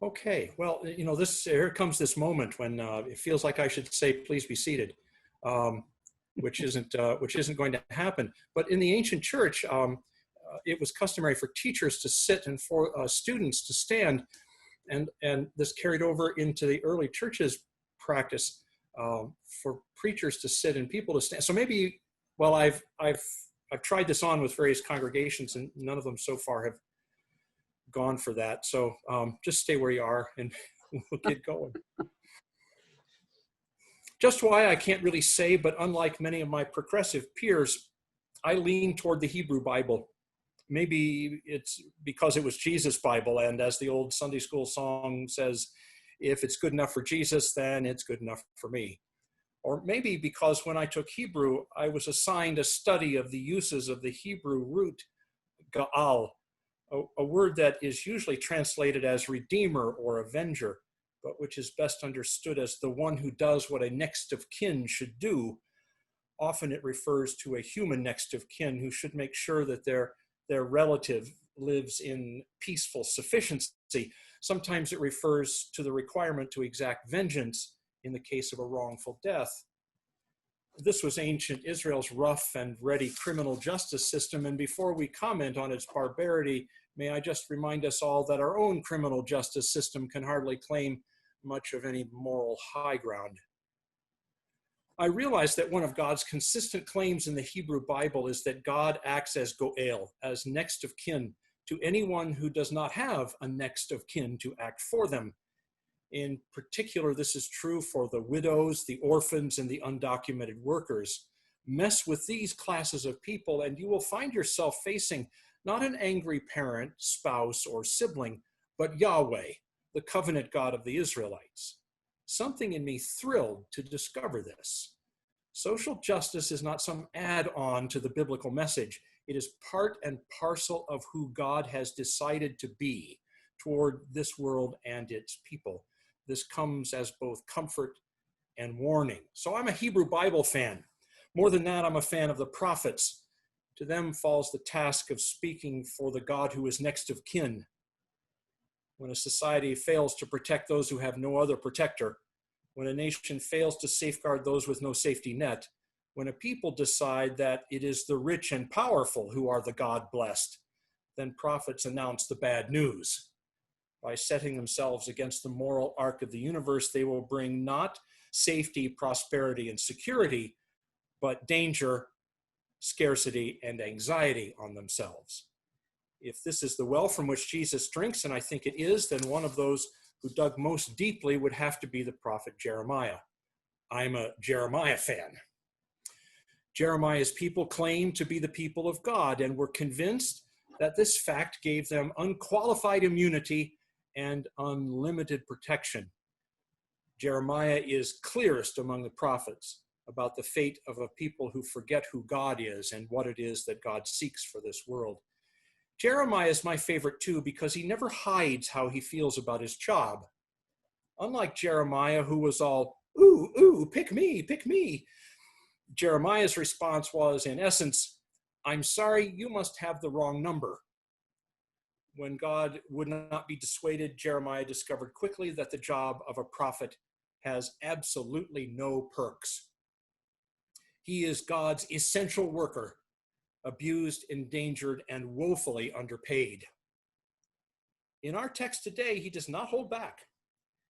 Okay, well, here comes this moment when it feels like I should say, "Please be seated," um, which isn't going to happen. But in the ancient church, it was customary for teachers to sit and for students to stand, and this carried over into the early church's practice for preachers to sit and people to stand. So maybe, well, I've tried this on with various congregations, and none of them so far have gone for that. So just stay where you are and we'll get going. Just why I can't really say, but unlike many of my progressive peers, I lean toward the Hebrew Bible. Maybe it's because it was Jesus' Bible, and as the old Sunday school song says, if it's good enough for Jesus, then it's good enough for me. Or maybe because when I took Hebrew, I was assigned a study of the uses of the Hebrew root, ga'al, a word that is usually translated as redeemer or avenger, but which is best understood as the one who does what a next of kin should do. Often it refers to a human next of kin who should make sure that their relative lives in peaceful sufficiency. Sometimes it refers to the requirement to exact vengeance in the case of a wrongful death. This was ancient Israel's rough and ready criminal justice system, and before we comment on its barbarity, may I just remind us all that our own criminal justice system can hardly claim much of any moral high ground. I realize that one of God's consistent claims in the Hebrew Bible is that God acts as goel, as next of kin, to anyone who does not have a next of kin to act for them. In particular, this is true for the widows, the orphans, and the undocumented workers. Mess with these classes of people, and you will find yourself facing not an angry parent, spouse, or sibling, but Yahweh, the covenant God of the Israelites. Something in me thrilled to discover this. Social justice is not some add-on to the biblical message. It is part and parcel of who God has decided to be toward this world and its people. This comes as both comfort and warning. So I'm a Hebrew Bible fan. More than that, I'm a fan of the prophets. To them falls the task of speaking for the God who is next of kin. When a society fails to protect those who have no other protector, when a nation fails to safeguard those with no safety net, when a people decide that it is the rich and powerful who are the God blessed, then prophets announce the bad news. By setting themselves against the moral arc of the universe, they will bring not safety, prosperity, and security, but danger, scarcity, and anxiety on themselves. If this is the well from which Jesus drinks, and I think it is, then one of those who dug most deeply would have to be the prophet Jeremiah. I'm a Jeremiah fan. Jeremiah's people claimed to be the people of God and were convinced that this fact gave them unqualified immunity and unlimited protection. Jeremiah is clearest among the prophets about the fate of a people who forget who God is and what it is that God seeks for this world. Jeremiah is my favorite too because he never hides how he feels about his job. Unlike Jeremiah, who was all, ooh, ooh, pick me, Jeremiah's response was, in essence, I'm sorry, you must have the wrong number. When God would not be dissuaded, Jeremiah discovered quickly that the job of a prophet has absolutely no perks. He is God's essential worker, abused, endangered, and woefully underpaid. In our text today, he does not hold back.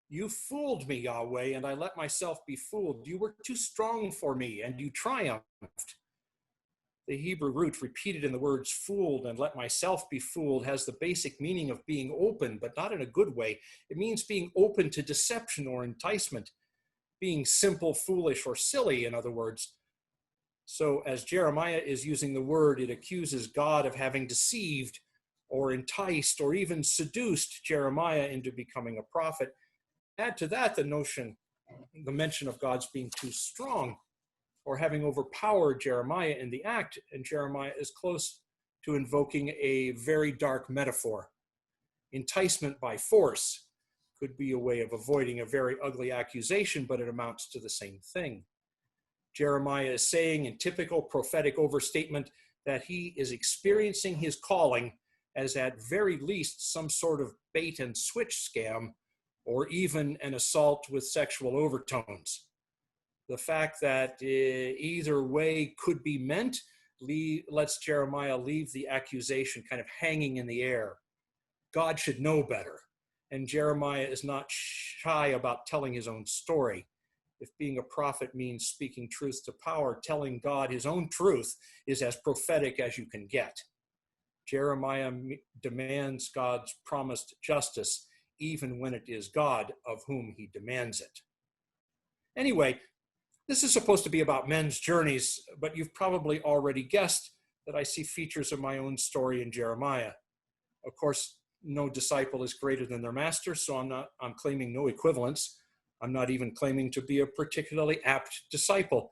You fooled me, Yahweh, and I let myself be fooled. You were too strong for me, and you triumphed. The Hebrew root repeated in the words fooled and let myself be fooled has the basic meaning of being open, but not in a good way. It means being open to deception or enticement, being simple, foolish, or silly, in other words. So as Jeremiah is using the word, it accuses God of having deceived or enticed or even seduced Jeremiah into becoming a prophet. Add to that the mention of God's being too strong or having overpowered Jeremiah in the act, and Jeremiah is close to invoking a very dark metaphor. Enticement by force could be a way of avoiding a very ugly accusation, but it amounts to the same thing. Jeremiah is saying in typical prophetic overstatement that he is experiencing his calling as at very least some sort of bait and switch scam, or even an assault with sexual overtones. The fact that either way could be meant lets Jeremiah leave the accusation kind of hanging in the air. God should know better, and Jeremiah is not shy about telling his own story. If being a prophet means speaking truth to power, telling God his own truth is as prophetic as you can get. Jeremiah demands God's promised justice, even when it is God of whom he demands it. Anyway, this is supposed to be about men's journeys, but you've probably already guessed that I see features of my own story in Jeremiah. Of course, no disciple is greater than their master, so I'm claiming no equivalence. I'm not even claiming to be a particularly apt disciple.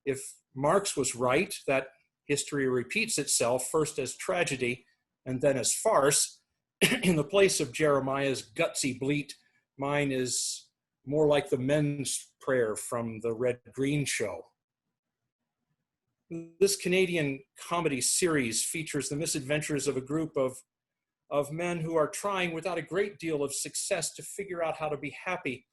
If Marx was right, that history repeats itself first as tragedy and then as farce, in the place of Jeremiah's gutsy bleat, mine is more like the men's prayer from the Red Green Show. This Canadian comedy series features the misadventures of a group of men who are trying without a great deal of success to figure out how to be happy.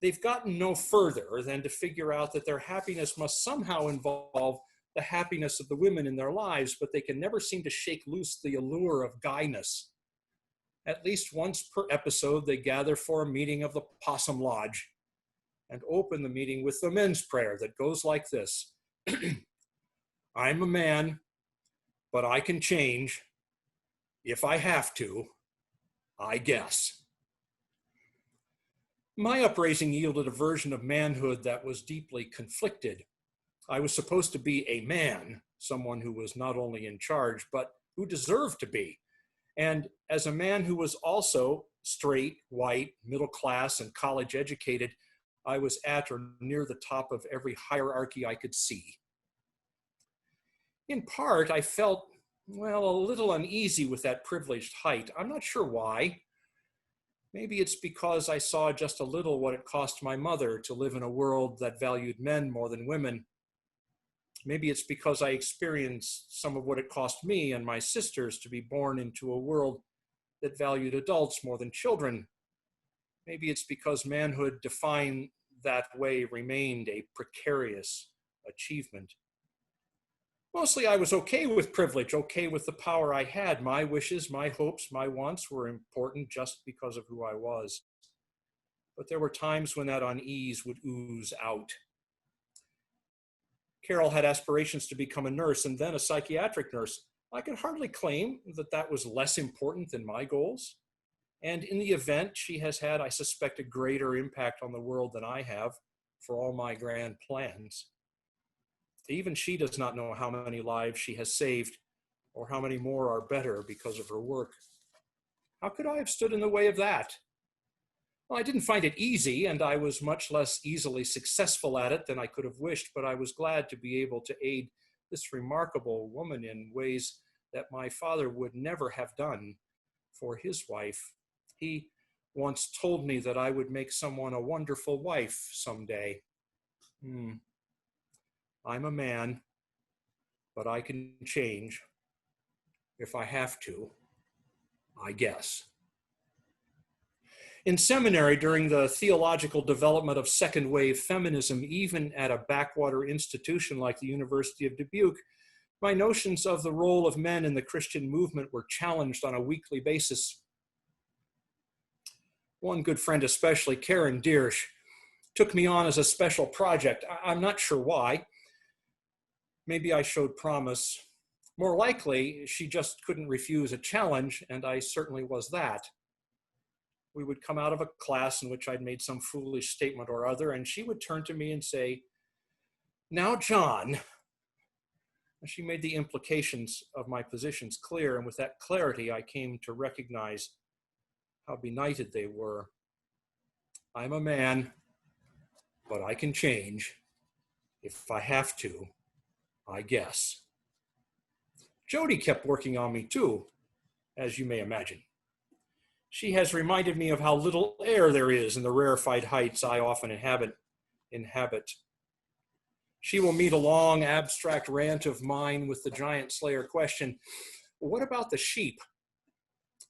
They've gotten no further than to figure out that their happiness must somehow involve the happiness of the women in their lives, but they can never seem to shake loose the allure of guyness. At least once per episode, they gather for a meeting of the Possum Lodge and open the meeting with the men's prayer that goes like this. I'm a man, but I can change. If I have to, I guess. My upraising yielded a version of manhood that was deeply conflicted. I was supposed to be a man, someone who was not only in charge, but who deserved to be. And as a man who was also straight, white, middle class, and college educated, I was at or near the top of every hierarchy I could see. In part, I felt, well, a little uneasy with that privileged height. I'm not sure why. Maybe it's because I saw just a little what it cost my mother to live in a world that valued men more than women. Maybe it's because I experienced some of what it cost me and my sisters to be born into a world that valued adults more than children. Maybe it's because manhood defined that way remained a precarious achievement. Mostly I was okay with privilege, okay with the power I had. My wishes, my hopes, my wants were important just because of who I was. But there were times when that unease would ooze out. Carol had aspirations to become a nurse and then a psychiatric nurse. I could hardly claim that that was less important than my goals. And in the event, she has had, I suspect, a greater impact on the world than I have for all my grand plans. Even she does not know how many lives she has saved or how many more are better because of her work. How could I have stood in the way of that? Well, I didn't find it easy, and I was much less easily successful at it than I could have wished, but I was glad to be able to aid this remarkable woman in ways that my father would never have done for his wife. He once told me that I would make someone a wonderful wife someday. I'm a man, but I can change. If I have to, I guess. In seminary, during the theological development of second wave feminism, even at a backwater institution like the University of Dubuque, my notions of the role of men in the Christian movement were challenged on a weekly basis. One good friend especially, Karen Deersch, took me on as a special project. I'm not sure why. Maybe I showed promise. More likely, she just couldn't refuse a challenge, and I certainly was that. We would come out of a class in which I'd made some foolish statement or other, and she would turn to me and say, "Now, John," and she made the implications of my positions clear, and with that clarity, I came to recognize how benighted they were. I'm a man, but I can change. If I have to, I guess. Jody kept working on me too, as you may imagine. She has reminded me of how little air there is in the rarefied heights I often inhabit. She will meet a long, abstract rant of mine with the giant slayer question, what about the sheep?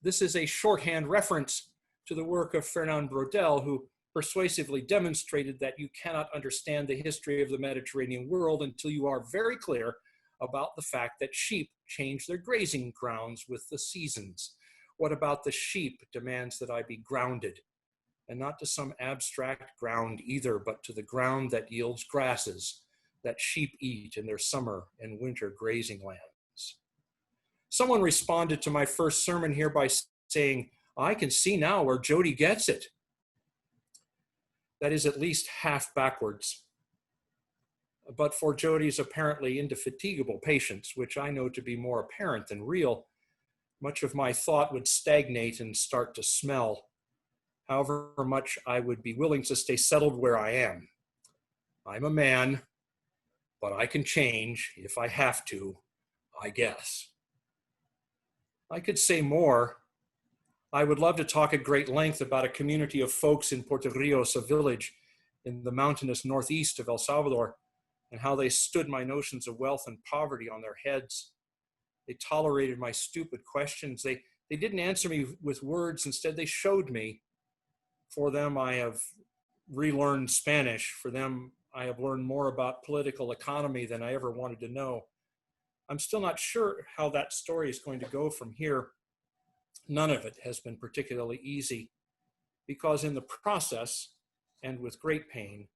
This is a shorthand reference to the work of Fernand Braudel, who persuasively demonstrated that you cannot understand the history of the Mediterranean world until you are very clear about the fact that sheep change their grazing grounds with the seasons. What about the sheep demands that I be grounded, and not to some abstract ground either, but to the ground that yields grasses that sheep eat in their summer and winter grazing lands. Someone responded to my first sermon here by saying, I can see now where Jody gets it. That is at least half backwards. But for Jody's apparently indefatigable patience, which I know to be more apparent than real, much of my thought would stagnate and start to smell, however much I would be willing to stay settled where I am. I'm a man, but I can change if I have to, I guess. I could say more. I would love to talk at great length about a community of folks in Puerto Rios, a village in the mountainous northeast of El Salvador, and how they stood my notions of wealth and poverty on their heads. They tolerated my stupid questions. They didn't answer me with words. Instead, they showed me. For them, I have relearned Spanish. For them, I have learned more about political economy than I ever wanted to know. I'm still not sure how that story is going to go from here. None of it has been particularly easy, because in the process, and with great pain,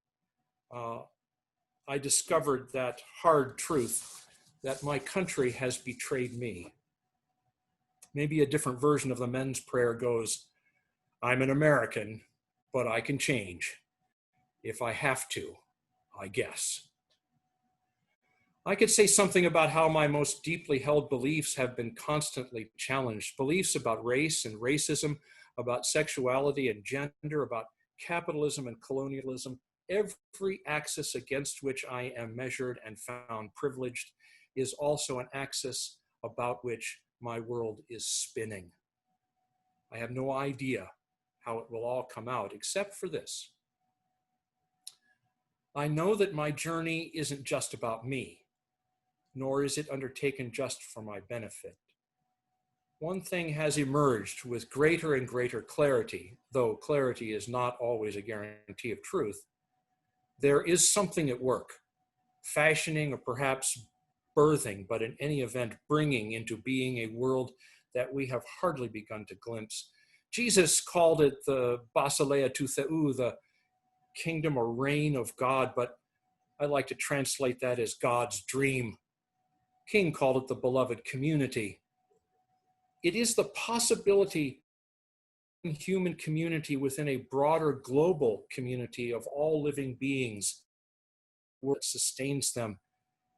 I discovered that hard truth that my country has betrayed me. Maybe a different version of the men's prayer goes, I'm an American, but I can change. If I have to, I guess. I could say something about how my most deeply held beliefs have been constantly challenged. Beliefs about race and racism, about sexuality and gender, about capitalism and colonialism. Every axis against which I am measured and found privileged is also an axis about which my world is spinning. I have no idea how it will all come out, except for this. I know that my journey isn't just about me, nor is it undertaken just for my benefit. One thing has emerged with greater and greater clarity, though clarity is not always a guarantee of truth. There is something at work, fashioning or perhaps birthing, but in any event, bringing into being a world that we have hardly begun to glimpse. Jesus called it the Basileia tou Theou, the kingdom or reign of God, but I like to translate that as God's dream. King called it the beloved community. It is the possibility of human community within a broader global community of all living beings that sustains them.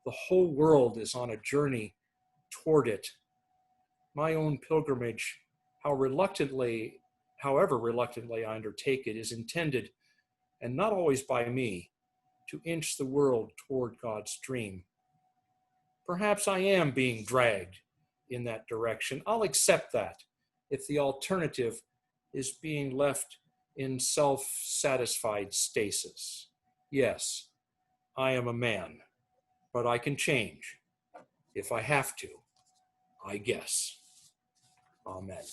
The whole world is on a journey toward it. My own pilgrimage, however reluctantly I undertake it, is intended, and not always by me, to inch the world toward God's dream. Perhaps I am being dragged in that direction. I'll accept that if the alternative is being left in self-satisfied stasis. Yes, I am a man, but I can change if I have to, I guess. Amen.